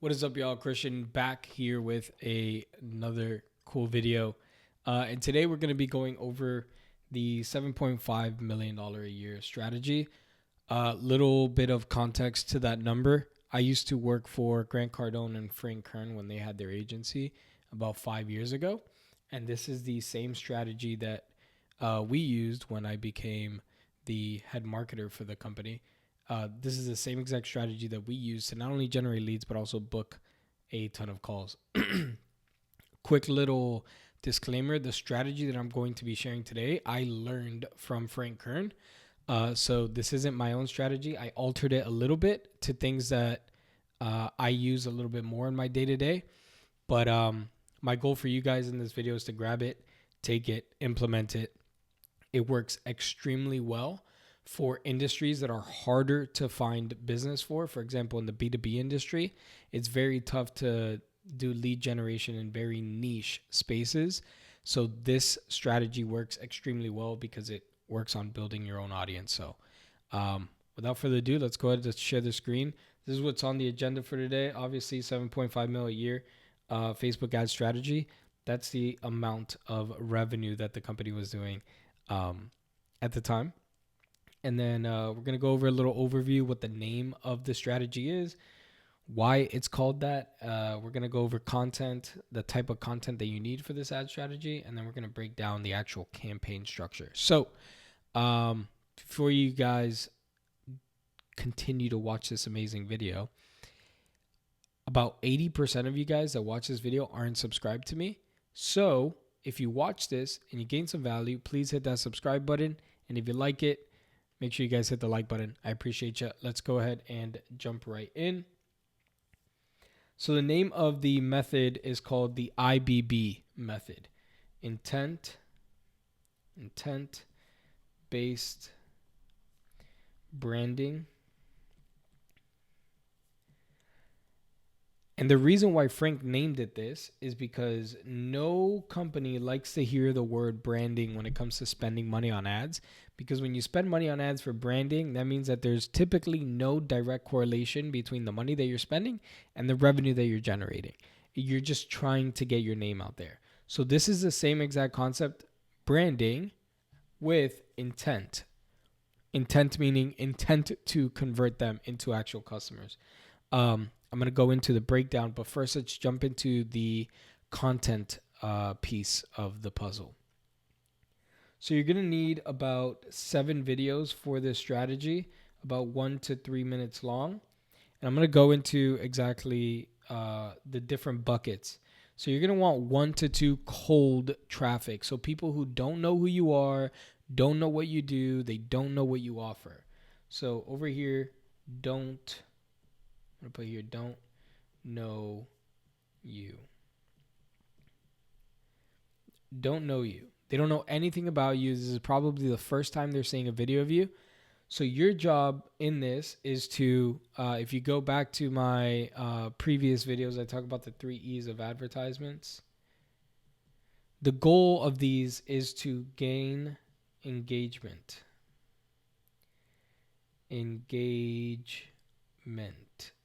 What is up, y'all? Christian back here with another cool video. And today we're going to be going over the $7.5 million a year strategy. Little bit of context to that number. I used to work for Grant Cardone and Frank Kern when they had their agency about 5 years ago. And this is the same strategy that we used when I became the head marketer for the company. This is the same exact strategy that we use to not only generate leads, but also book a ton of calls. Quick little disclaimer, the strategy that I'm going to be sharing today, I learned from Frank Kern. So this isn't my own strategy. I altered it a little bit to things that I use a little bit more in my day-to-day. But my goal for you guys in this video is to grab it, take it, implement it. It works extremely well for industries that are harder to find business for. For example, in the B2B industry, it's very tough to do lead generation in very niche spaces. So this strategy works extremely well because it works on building your own audience. So without further ado, let's go ahead and share the screen. This is what's on the agenda for today. Obviously, 7.5 mil a year Facebook ad strategy. That's the amount of revenue that the company was doing at the time. And then we're going to go over a little overview, what the name of the strategy is, why it's called that. We're going to go over content, the type of content that you need for this ad strategy, and then we're going to break down the actual campaign structure. So before you guys continue to watch this amazing video, about 80% of you guys that watch this video aren't subscribed to me. So if you watch this and you gain some value, please hit that subscribe button. And if you like it, make sure you guys hit the like button. I appreciate you. Let's go ahead and jump right in. So the name of the method is called the IBB method. Intent-based branding. And the reason why Frank named it this is because no company likes to hear the word branding when it comes to spending money on ads. Because when you spend money on ads for branding, that means that there's typically no direct correlation between the money that you're spending and the revenue that you're generating. You're just trying to get your name out there. So this is the same exact concept, branding with intent. Intent meaning intent to convert them into actual customers. I'm going to go into the breakdown, but first let's jump into the content piece of the puzzle. So you're going to need about 7 videos for this strategy, about 1 to 3 minutes long. And I'm going to go into exactly the different buckets. So you're going to want 1 to 2 cold traffic. So people who don't know who you are, don't know what you do, they don't know what you offer. So over here, I'm going to put here, don't know you. Don't know you. They don't know anything about you. This is probably the first time they're seeing a video of you. So your job in this is to, if you go back to my previous videos, I talk about the 3 E's of advertisements. The goal of these is to gain engagement.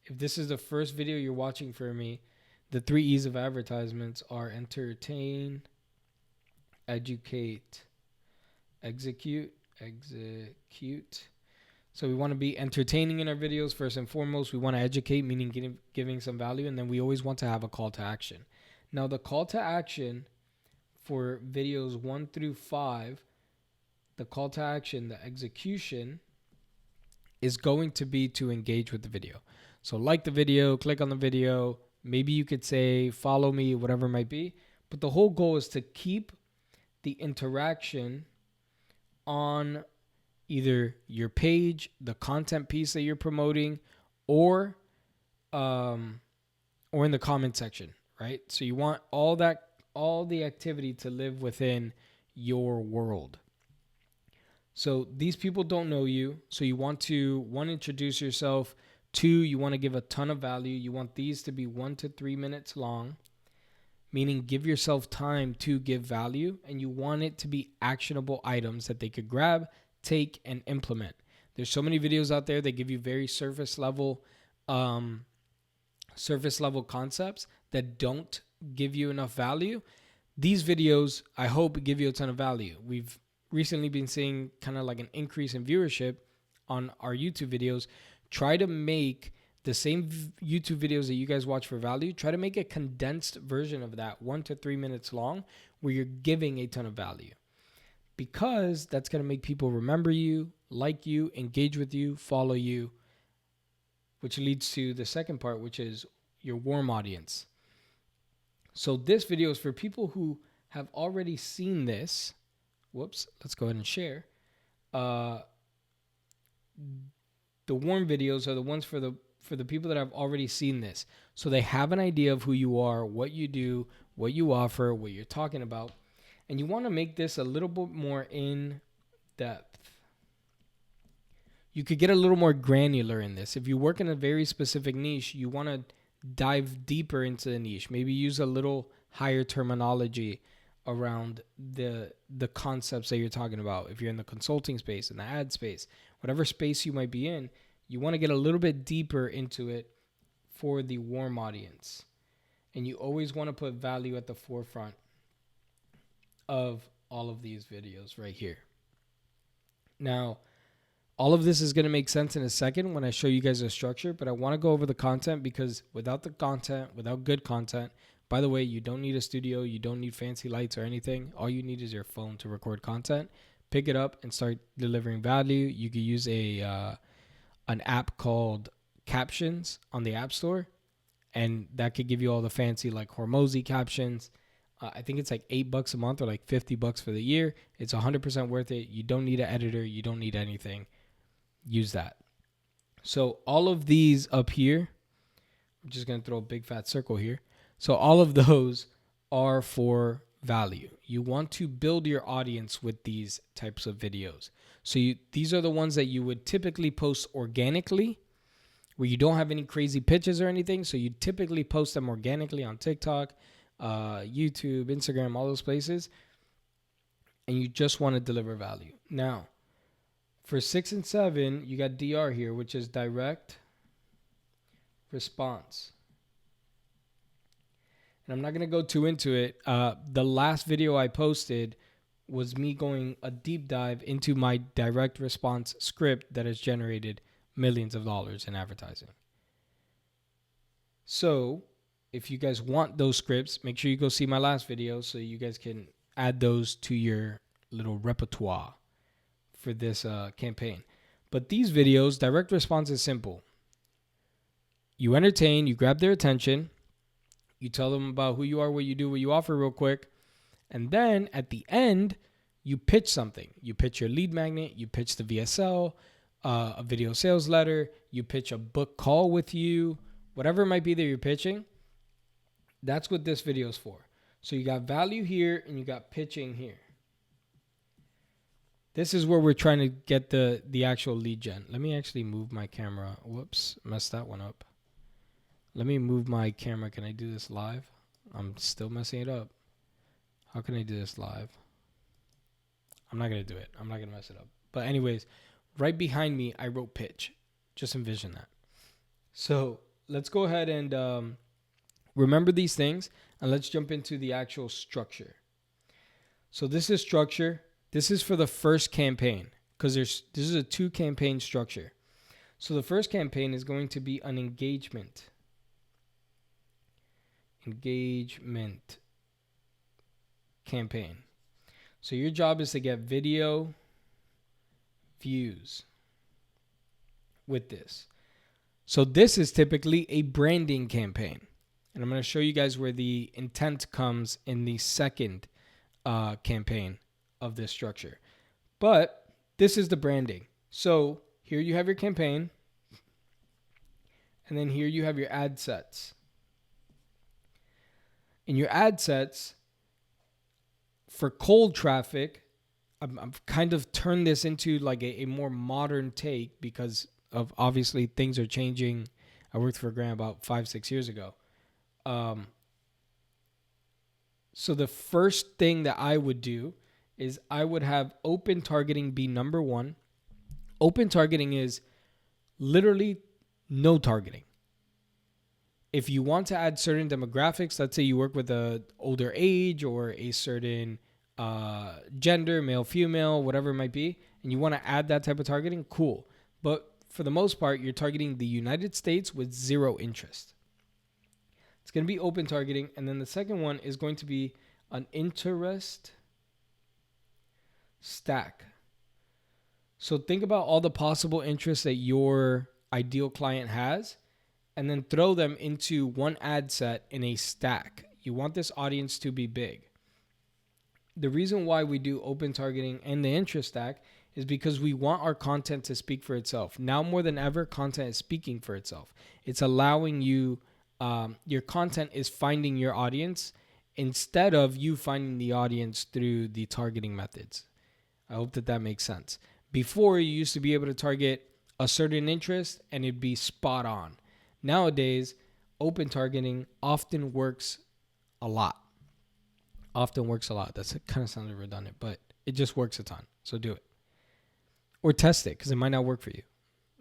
If this is the first video you're watching for me, the 3 E's of advertisements are entertain, educate, execute. So we want to be entertaining in our videos first and foremost. We want to educate, meaning giving some value, and then we always want to have a call to action. Now the call to action for videos 1 through 5, the call to action, the execution, is going to be to engage with the video. So like the video, click on the video, maybe you could say follow me, whatever it might be. But the whole goal is to keep the interaction on either your page, the content piece that you're promoting, or in the comment section, right? So you want all the activity to live within your world. So these people don't know you. So you want to, 1, introduce yourself. 2, you want to give a ton of value. You want these to be 1 to 3 minutes long, meaning give yourself time to give value. And you want it to be actionable items that they could grab, take, and implement. There's so many videos out there that give you very surface level surface level concepts that don't give you enough value, these videos, I hope, give you a ton of value. We've recently been seeing kind of like an increase in viewership on our YouTube videos. Try to make the same YouTube videos that you guys watch for value, try to make a condensed version of that, 1 to 3 minutes long, where you're giving a ton of value. Because that's going to make people remember you, like you, engage with you, follow you, which leads to the second part, which is your warm audience. So this video is for people who have already seen this. Whoops, let's go ahead and share. The warm videos are the ones for the people that have already seen this. So they have an idea of who you are, what you do, what you offer, what you're talking about. And you want to make this a little bit more in depth. You could get a little more granular in this. If you work in a very specific niche, you want to dive deeper into the niche. Maybe use a little higher terminology around the concepts that you're talking about. If you're in the consulting space, in the ad space, whatever space you might be in, you want to get a little bit deeper into it for the warm audience. And you always want to put value at the forefront of all of these videos right here. Now, all of this is going to make sense in a second when I show you guys the structure, but I want to go over the content because without the content, without good content, by the way, you don't need a studio, you don't need fancy lights or anything. All you need is your phone to record content. Pick it up and start delivering value. You could use an app called Captions on the App Store, and that could give you all the fancy like Hormozy captions. I think it's like $8 a month or like $50 for the year. It's 100% worth it. You don't need an editor. You don't need anything. Use that. So all of these up here, I'm just going to throw a big fat circle here. So all of those are for value. You want to build your audience with these types of videos. So these are the ones that you would typically post organically, where you don't have any crazy pitches or anything. So you typically post them organically on TikTok, YouTube, Instagram, all those places. And you just want to deliver value. Now, for 6 and 7, you got DR here, which is direct response. And I'm not going to go too into it. The last video I posted was me going a deep dive into my direct response script that has generated millions of dollars in advertising. So if you guys want those scripts, make sure you go see my last video so you guys can add those to your little repertoire for this campaign. But these videos, direct response is simple. You entertain, you grab their attention, you tell them about who you are, what you do, what you offer real quick. And then at the end, you pitch something. You pitch your lead magnet, you pitch the VSL, a video sales letter, you pitch a book call with you, whatever it might be that you're pitching. That's what this video is for. So you got value here and you got pitching here. This is where we're trying to get the actual lead gen. Let me actually move my camera. Whoops, messed that one up. Let me move my camera. Can I do this live? I'm still messing it up. How can I do this live? I'm not going to do it. I'm not going to mess it up. But anyways, right behind me, I wrote pitch. Just envision that. So let's go ahead and remember these things. And let's jump into the actual structure. So this is structure. This is for the first campaign because this is a 2-campaign structure. So the first campaign is going to be an engagement campaign. So your job is to get video views with this. So this is typically a branding campaign. And I'm going to show you guys where the intent comes in the second campaign of this structure. But this is the branding. So here you have your campaign. And then here you have your ad sets. In your ad sets, for cold traffic, I've kind of turned this into like a more modern take because of obviously things are changing. I worked for Grant about 5-6 years ago. So the first thing that I would do is I would have open targeting be number 1. Open targeting is literally no targeting. If you want to add certain demographics, let's say you work with a older age or a certain gender, male, female, whatever it might be, and you want to add that type of targeting, cool. But for the most part, you're targeting the United States with zero interest. It's going to be open targeting. And then the second one is going to be an interest stack. So think about all the possible interests that your ideal client has, and then throw them into one ad set in a stack. You want this audience to be big. The reason why we do open targeting and the interest stack is because we want our content to speak for itself. Now more than ever, content is speaking for itself. It's allowing you, your content is finding your audience instead of you finding the audience through the targeting methods. I hope that makes sense. Before, you used to be able to target a certain interest and it'd be spot on. Nowadays, open targeting often works a lot. That kind of sounded redundant, but it just works a ton. So do it. Or test it, because it might not work for you.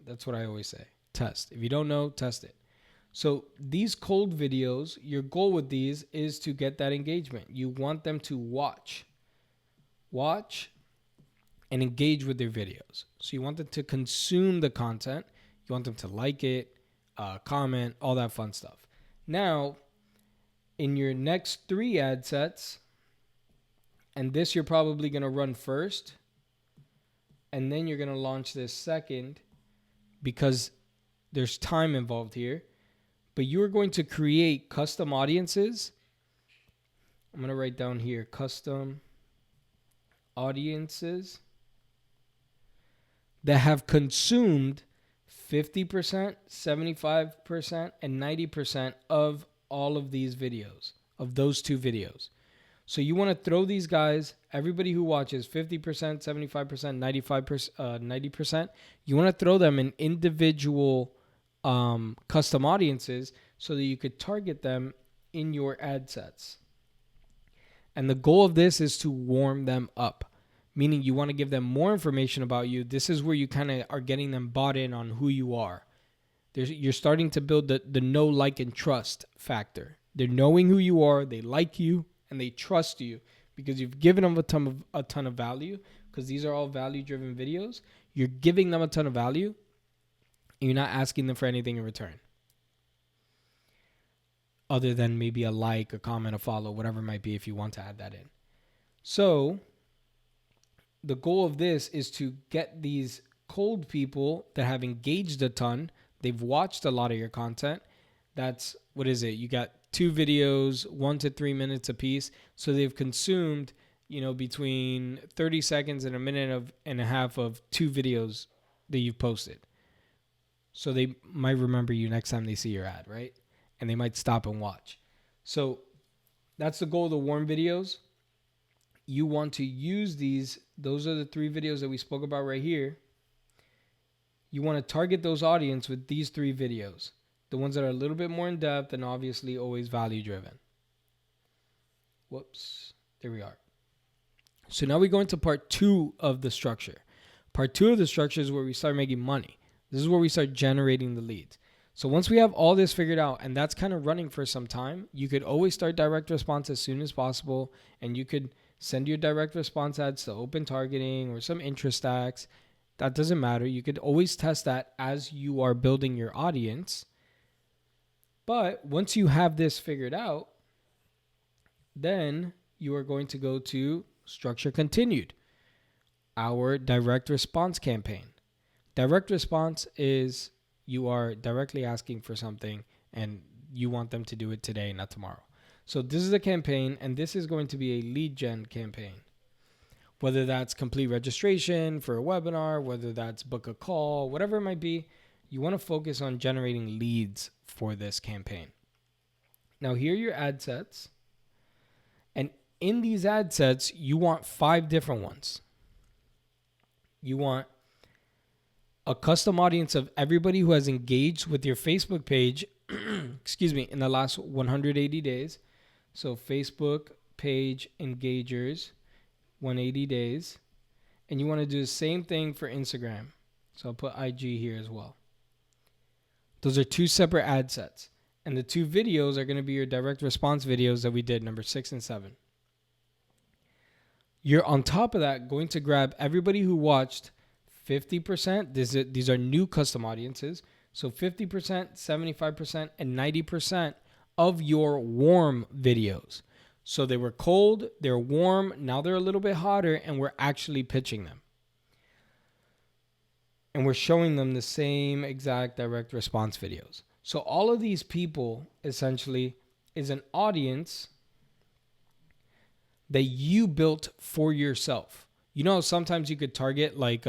That's what I always say. Test. If you don't know, test it. So these cold videos, your goal with these is to get that engagement. You want them to watch and engage with their videos. So you want them to consume the content. You want them to like it, comment, all that fun stuff. Now, in your next 3 ad sets, and this you're probably going to run first, and then you're going to launch this second because there's time involved here. But you're going to create custom audiences. I'm going to write down here, custom audiences that have consumed 50%, 75%, and 90% of all of these videos, of those 2 videos. So you want to throw these guys, everybody who watches 50%, 75%, 95%, 90%, you want to throw them in individual custom audiences so that you could target them in your ad sets. And the goal of this is to warm them up, meaning you want to give them more information about you. This is where you kind of are getting them bought in on who you are. You're starting to build the know, like, and trust factor. They're knowing who you are, they like you, and they trust you because you've given them a ton of value, because these are all value-driven videos. You're giving them a ton of value, and you're not asking them for anything in return, other than maybe a like, a comment, a follow, whatever it might be if you want to add that in. So the goal of this is to get these cold people that have engaged a ton. They've watched a lot of your content. That's, what is it? You got 2 videos, 1 to 3 minutes a piece. So they've consumed, between 30 seconds and a minute and a half of 2 videos that you've posted. So they might remember you next time they see your ad, right? And they might stop and watch. So that's the goal of the warm videos. You want to use these. Those are the 3 videos that we spoke about right here. You want to target those audience with these 3 videos. The ones that are a little bit more in depth and obviously always value driven. Whoops. There we are. So now we go into part 2 of the structure. Part 2 of the structure is where we start making money. This is where we start generating the leads. So once we have all this figured out, and that's kind of running for some time, you could always start direct response as soon as possible, and you could send your direct response ads to open targeting or some interest stacks. That doesn't matter. You could always test that as you are building your audience. But once you have this figured out, then you are going to go to structure continued, our direct response campaign. Direct response is you are directly asking for something and you want them to do it today, not tomorrow. So this is a campaign, and this is going to be a lead gen campaign. Whether that's complete registration for a webinar, whether that's book a call, whatever it might be, you want to focus on generating leads for this campaign. Now here are your ad sets. And in these ad sets, you want 5 different ones. You want a custom audience of everybody who has engaged with your Facebook page, in the last 180 days. So Facebook page engagers, 180 days. And you want to do the same thing for Instagram. So I'll put IG here as well. Those are 2 separate ad sets. And the 2 videos are going to be your direct response videos that we did, number 6 and 7. You're on top of that going to grab everybody who watched 50%. These are new custom audiences. So 50%, 75%, and 90% of your warm videos. So they were cold, they're warm, now they're a little bit hotter, and we're actually pitching them. And we're showing them the same exact direct response videos. So all of these people essentially is an audience that you built for yourself. You know, sometimes you could target like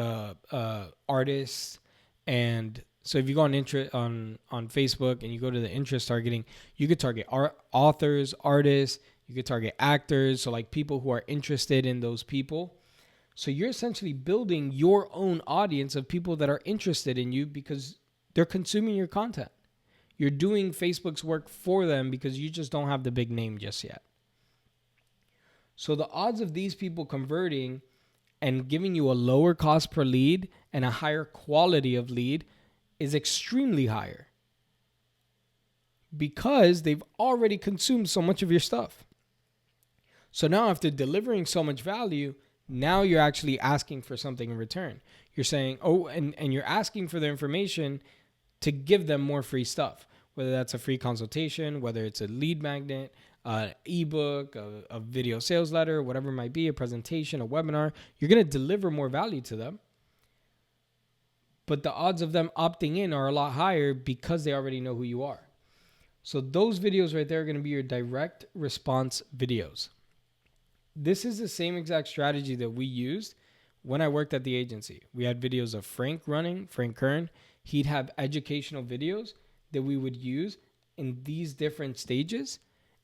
artists, and so if you go on Facebook and you go to the interest targeting, you could target authors, artists, you could target actors, so like people who are interested in those people. So you're essentially building your own audience of people that are interested in you because they're consuming your content. You're doing Facebook's work for them because you just don't have the big name just yet. So the odds of these people converting and giving you a lower cost per lead and a higher quality of lead is extremely higher because they've already consumed so much of your stuff. So now after delivering so much value, now you're actually asking for something in return. You're saying, and you're asking for their information to give them more free stuff, whether that's a free consultation, whether it's a lead magnet, an ebook, a video sales letter, whatever it might be, a presentation, a webinar. You're going to deliver more value to them. But the odds of them opting in are a lot higher because they already know who you are. So those videos right there are going to be your direct response videos. This is the same exact strategy that we used when I worked at the agency. We had videos of Frank Kern. He'd have educational videos that we would use in these different stages.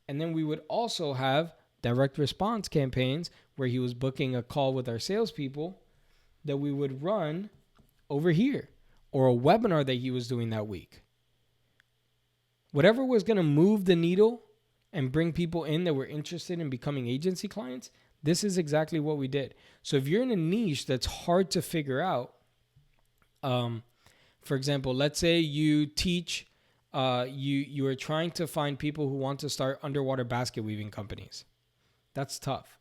And then we would also have direct response campaigns where he was booking a call with our salespeople that we would run over here, or a webinar that he was doing that week. Whatever was going to move the needle and bring people in that were interested in becoming agency clients, this is exactly what we did. So if you're in a niche that's hard to figure out, for example, let's say you teach, you are trying to find people who want to start underwater basket weaving companies. That's tough.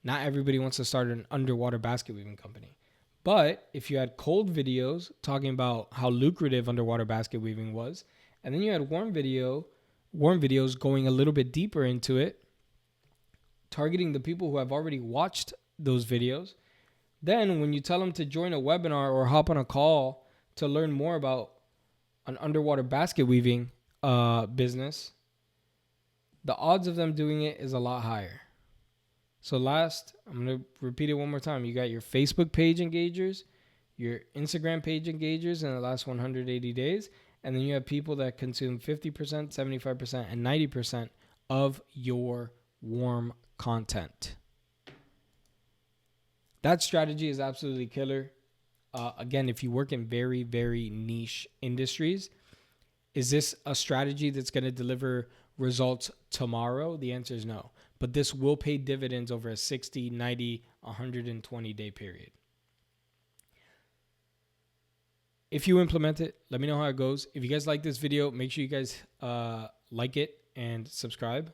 Not everybody wants to start an underwater basket weaving company. But if you had cold videos talking about how lucrative underwater basket weaving was, and then you had warm videos going a little bit deeper into it, targeting the people who have already watched those videos, then when you tell them to join a webinar or hop on a call to learn more about an underwater basket weaving business, the odds of them doing it is a lot higher. So I'm going to repeat it one more time. You got your Facebook page engagers, your Instagram page engagers in the last 180 days, and then you have people that consume 50%, 75%, and 90% of your warm content. That strategy is absolutely killer. Again, if you work in very, very niche industries, is this a strategy that's going to deliver results tomorrow? The answer is no. But this will pay dividends over a 60, 90, 120 day period. If you implement it, let me know how it goes. If you guys like this video, make sure you guys like it and subscribe.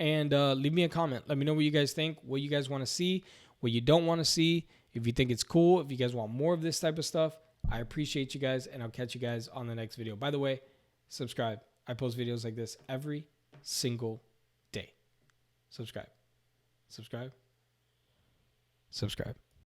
And leave me a comment. Let me know what you guys think, what you guys want to see, what you don't want to see. If you think it's cool, if you guys want more of this type of stuff, I appreciate you guys, and I'll catch you guys on the next video. By the way, subscribe. I post videos like this every single day. Subscribe.